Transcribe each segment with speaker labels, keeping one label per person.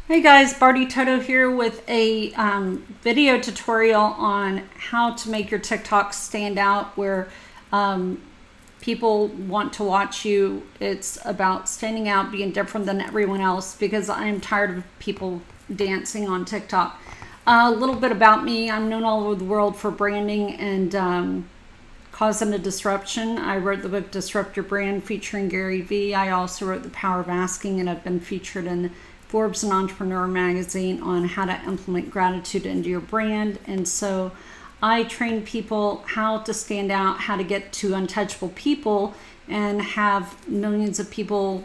Speaker 1: Hey guys, Barty Toto here with a video tutorial on how to make your TikTok stand out where people want to watch you. It's about standing out, being different than everyone else, because I am tired of people dancing on TikTok. A little bit about me. I'm known all over the world for branding and causing a disruption. I wrote the book Disrupt Your Brand featuring Gary Vee. I also wrote The Power of Asking, and I've been featured in Forbes and Entrepreneur magazine on how to implement gratitude into your brand. And so I train people how to stand out, how to get to untouchable people and have millions of people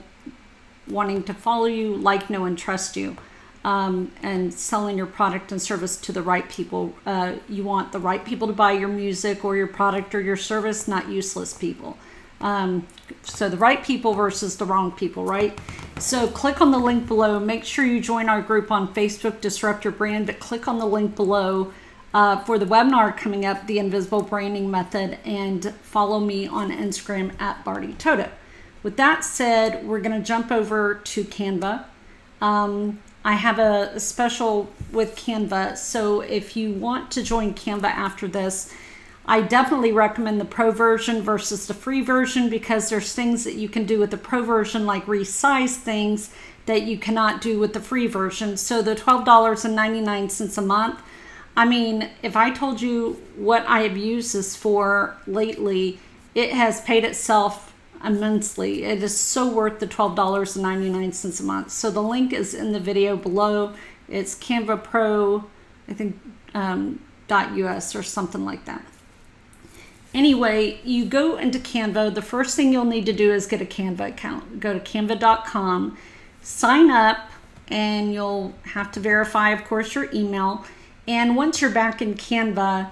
Speaker 1: wanting to follow you, like, know, and trust you, and selling your product and service to the right people. You want the right people to buy your music or your product or your service, not useless people. So the right people versus the wrong people, right? So click on the link below. Make sure you join our group on Facebook, Disrupt Your Brand, but click on the link below for the webinar coming up, The Invisible Branding Method, and follow me on Instagram at Barty Toto. With that said, we're going to jump over to Canva. I have a special with Canva, so if you want to join Canva after this, I definitely recommend the pro version versus the free version, because there's things that you can do with the pro version, like resize things, that you cannot do with the free version. So the $12.99 a month, I mean, if I told you what I have used this for lately, it has paid itself immensely. It is so worth the $12.99 a month. So the link is in the video below. It's Canva Pro, I think, .us or something like that. Anyway, you go into Canva. The first thing you'll need to do is get a Canva account. Go to canva.com, sign up, and you'll have to verify, of course, your email. And once you're back in Canva,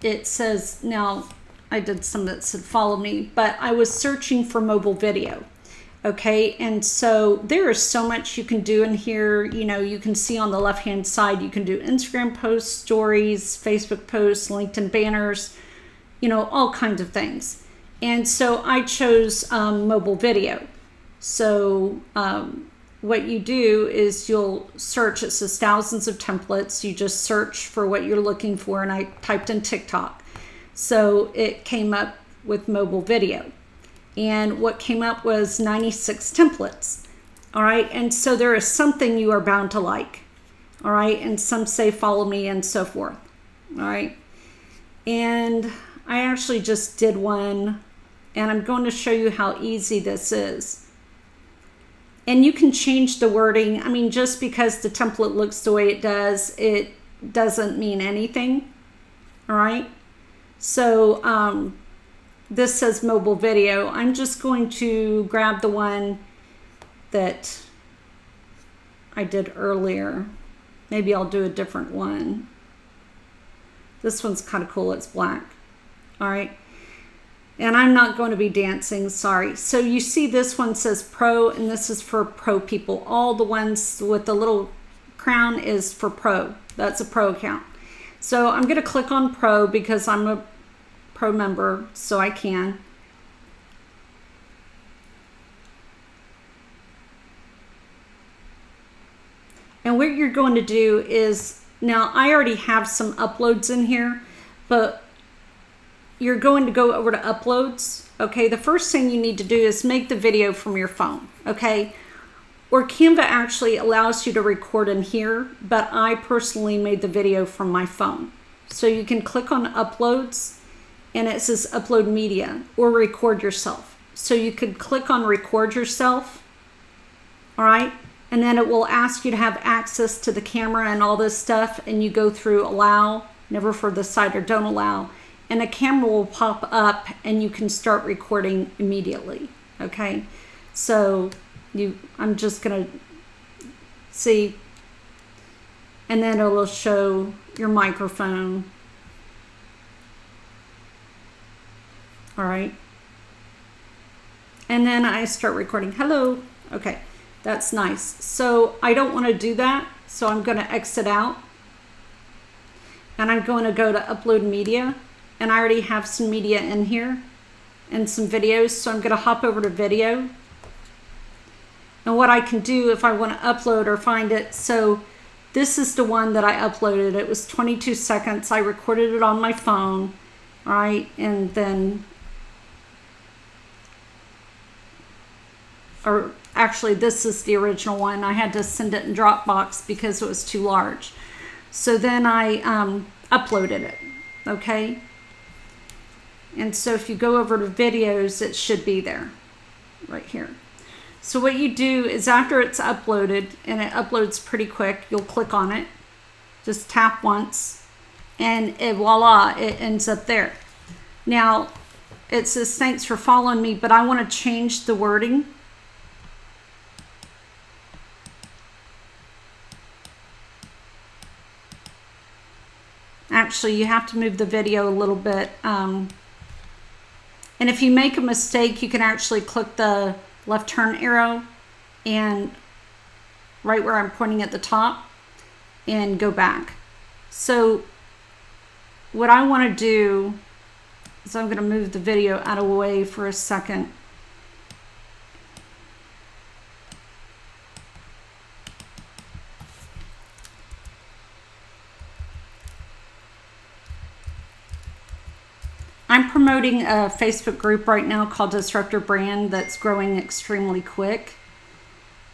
Speaker 1: it says, now I did some that said follow me, but I was searching for mobile video. Okay, and so there is so much you can do in here. You know, you can see on the left-hand side, you can do Instagram posts, stories, Facebook posts, LinkedIn banners, you know, all kinds of things. And so I chose mobile video. So what you do is you'll search. It says thousands of templates. You just search for what you're looking for, and I typed in TikTok. So it came up with mobile video. And what came up was 96 templates. All right, and so there is something you are bound to like. All right, and some say follow me and so forth. All right, and I actually just did one, and I'm going to show you how easy this is. And you can change the wording. I mean, just because the template looks the way it doesn't mean anything. All right. So this says mobile video. I'm just going to grab the one that I did earlier. Maybe I'll do a different one. This one's kind of cool. It's black. All right, and I'm not going to be dancing, sorry. So you see this one says pro, and this is for pro people. All the ones with the little crown is for pro. That's a pro account. So I'm going to click on pro because I'm a pro member, so I can. And what you're going to do is, now I already have some uploads in here, but you're going to go over to uploads. Okay, the first thing you need to do is make the video from your phone. Okay, or Canva actually allows you to record in here, but I personally made the video from my phone. So you can click on uploads, and it says upload media or record yourself. So you could click on record yourself. All right, and then it will ask you to have access to the camera and all this stuff, and you go through allow, never for the site, or don't allow, and a camera will pop up and you can start recording immediately. Okay, so I'm just gonna see, and then it will show your microphone. All right, and then I start recording. Hello. Okay, that's nice. So I don't want to do that, so I'm going to exit out, and I'm going to go to upload media. And I already have some media in here and some videos. So I'm going to hop over to video. And what I can do if I want to upload or find it. So this is the one that I uploaded. It was 22 seconds. I recorded it on my phone, right? And then, or actually this is the original one. I had to send it in Dropbox because it was too large. So then I uploaded it, okay? And so if you go over to videos, it should be there, right here. So what you do is after it's uploaded, and it uploads pretty quick, you'll click on it, just tap once, and voila, it ends up there. Now, it says, thanks for following me, but I want to change the wording. Actually, you have to move the video a little bit. And if you make a mistake, you can actually click the left turn arrow and right where I'm pointing at the top and go back. So what I want to do is I'm going to move the video out of the way for a second. I'm promoting a Facebook group right now called Disrupt Your Brand that's growing extremely quick.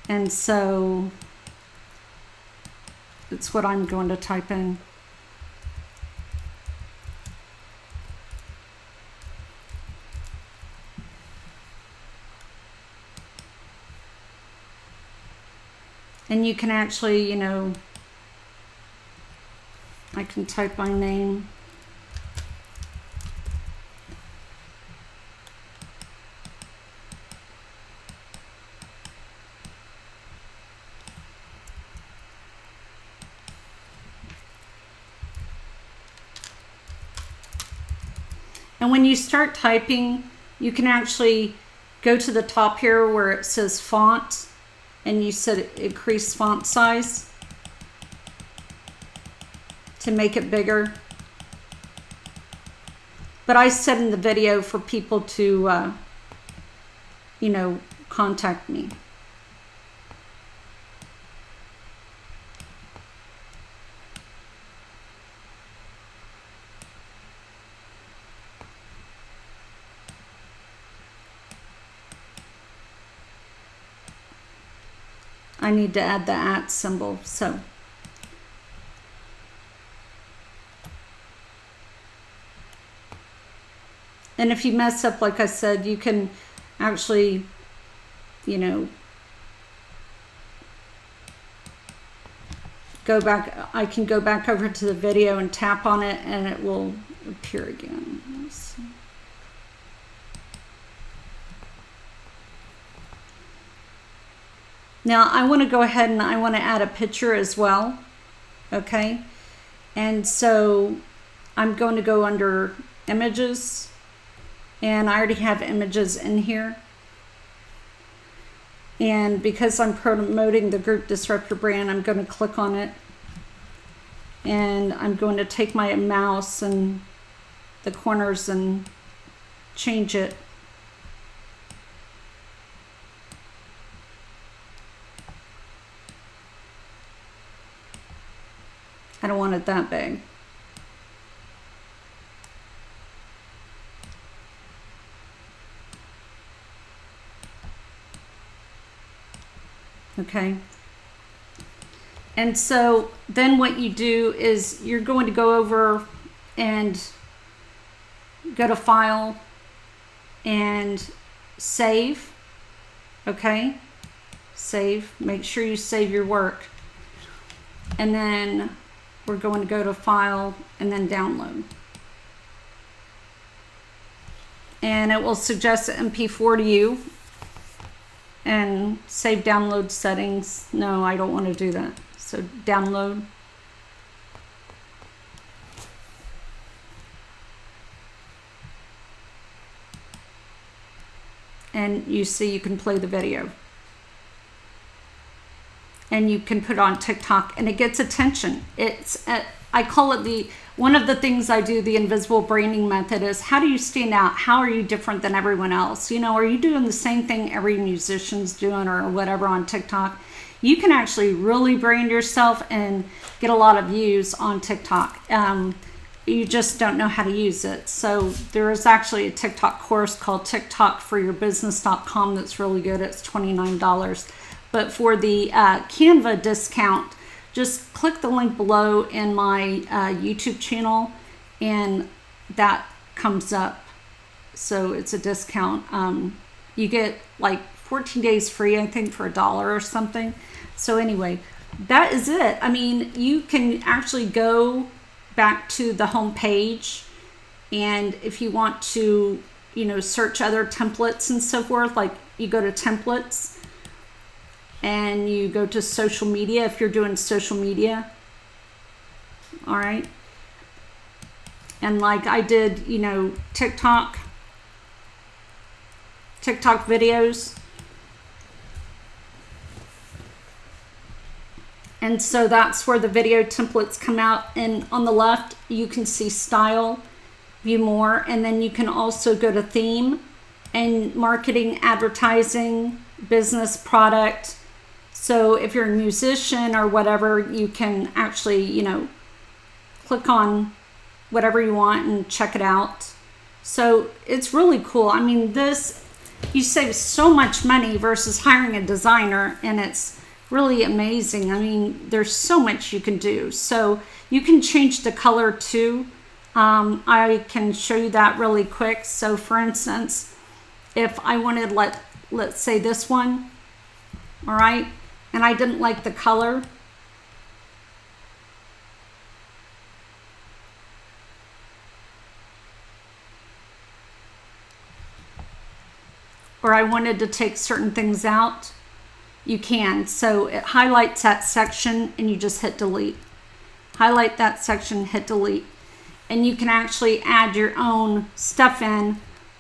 Speaker 1: And so it's what I'm going to type in. And you can actually, you know, I can type my name. And when you start typing, you can actually go to the top here where it says font, and you set increase font size to make it bigger. But I set in the video for people to, you know, contact me. I need to add the @ symbol, so. And if you mess up, like I said, you can actually, you know, go back. I can go back over to the video and tap on it and it will appear again. Let's see. Now I want to go ahead and I want to add a picture as well. Okay. And so I'm going to go under images, and I already have images in here. And because I'm promoting the group Disrupt Your Brand, I'm going to click on it. And I'm going to take my mouse and the corners and change it. I don't want it that big. Okay. And so then what you do is you're going to go over and go to File and Save. Okay. Save. Make sure you save your work. And then we're going to go to File and then Download. And it will suggest MP4 to you. And save download settings. No, I don't want to do that. So download. And you see you can play the video. And you can put it on TikTok and it gets attention. I call it one of the things I do, the invisible branding method, is how do you stand out? How are you different than everyone else? You know, are you doing the same thing every musician's doing or whatever on TikTok? You can actually really brand yourself and get a lot of views on TikTok. You just don't know how to use it. So there is actually a TikTok course called TikTokforyourbusiness.com that's really good. It's $29. But for the Canva discount, just click the link below in my YouTube channel and that comes up. So it's a discount. You get like 14 days free, I think, for $1 or something. So anyway, that is it. I mean, you can actually go back to the home page, and if you want to, you know, search other templates and so forth, like you go to templates and you go to social media if you're doing social media. All right. And like I did, you know, TikTok videos. And so that's where the video templates come out. And on the left, you can see style, view more. And then you can also go to theme and marketing, advertising, business, product. So if you're a musician or whatever, you can actually, you know, click on whatever you want and check it out. So it's really cool. I mean, you save so much money versus hiring a designer, and it's really amazing. I mean, there's so much you can do. So you can change the color too. I can show you that really quick. So for instance, if I wanted, let's say this one, all right, and I didn't like the color, or I wanted to take certain things out, you can. So it highlights that section and you just hit delete. Highlight that section, hit delete. And you can actually add your own stuff in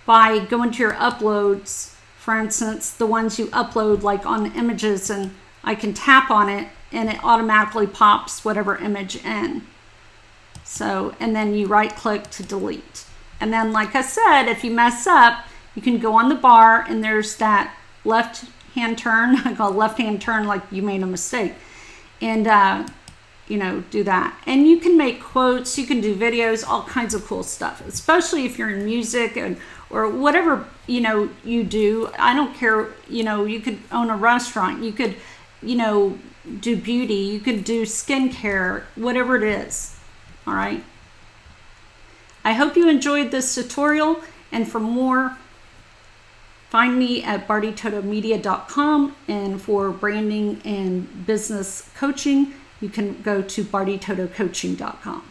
Speaker 1: by going to your uploads. For instance, the ones you upload like on images, and I can tap on it and it automatically pops whatever image in. So, and then you right click to delete. And then like I said, if you mess up, you can go on the bar and there's that left hand turn, I call left hand turn, like you made a mistake, and you know, do that. And you can make quotes, you can do videos, all kinds of cool stuff, especially if you're in music or whatever, you know, you do. I don't care, you know, you could own a restaurant, you could, you know, do beauty, you could do skincare, whatever it is. All right. I hope you enjoyed this tutorial, and for more, find me at bartytotomedia.com, and for branding and business coaching, you can go to bartytotocoaching.com.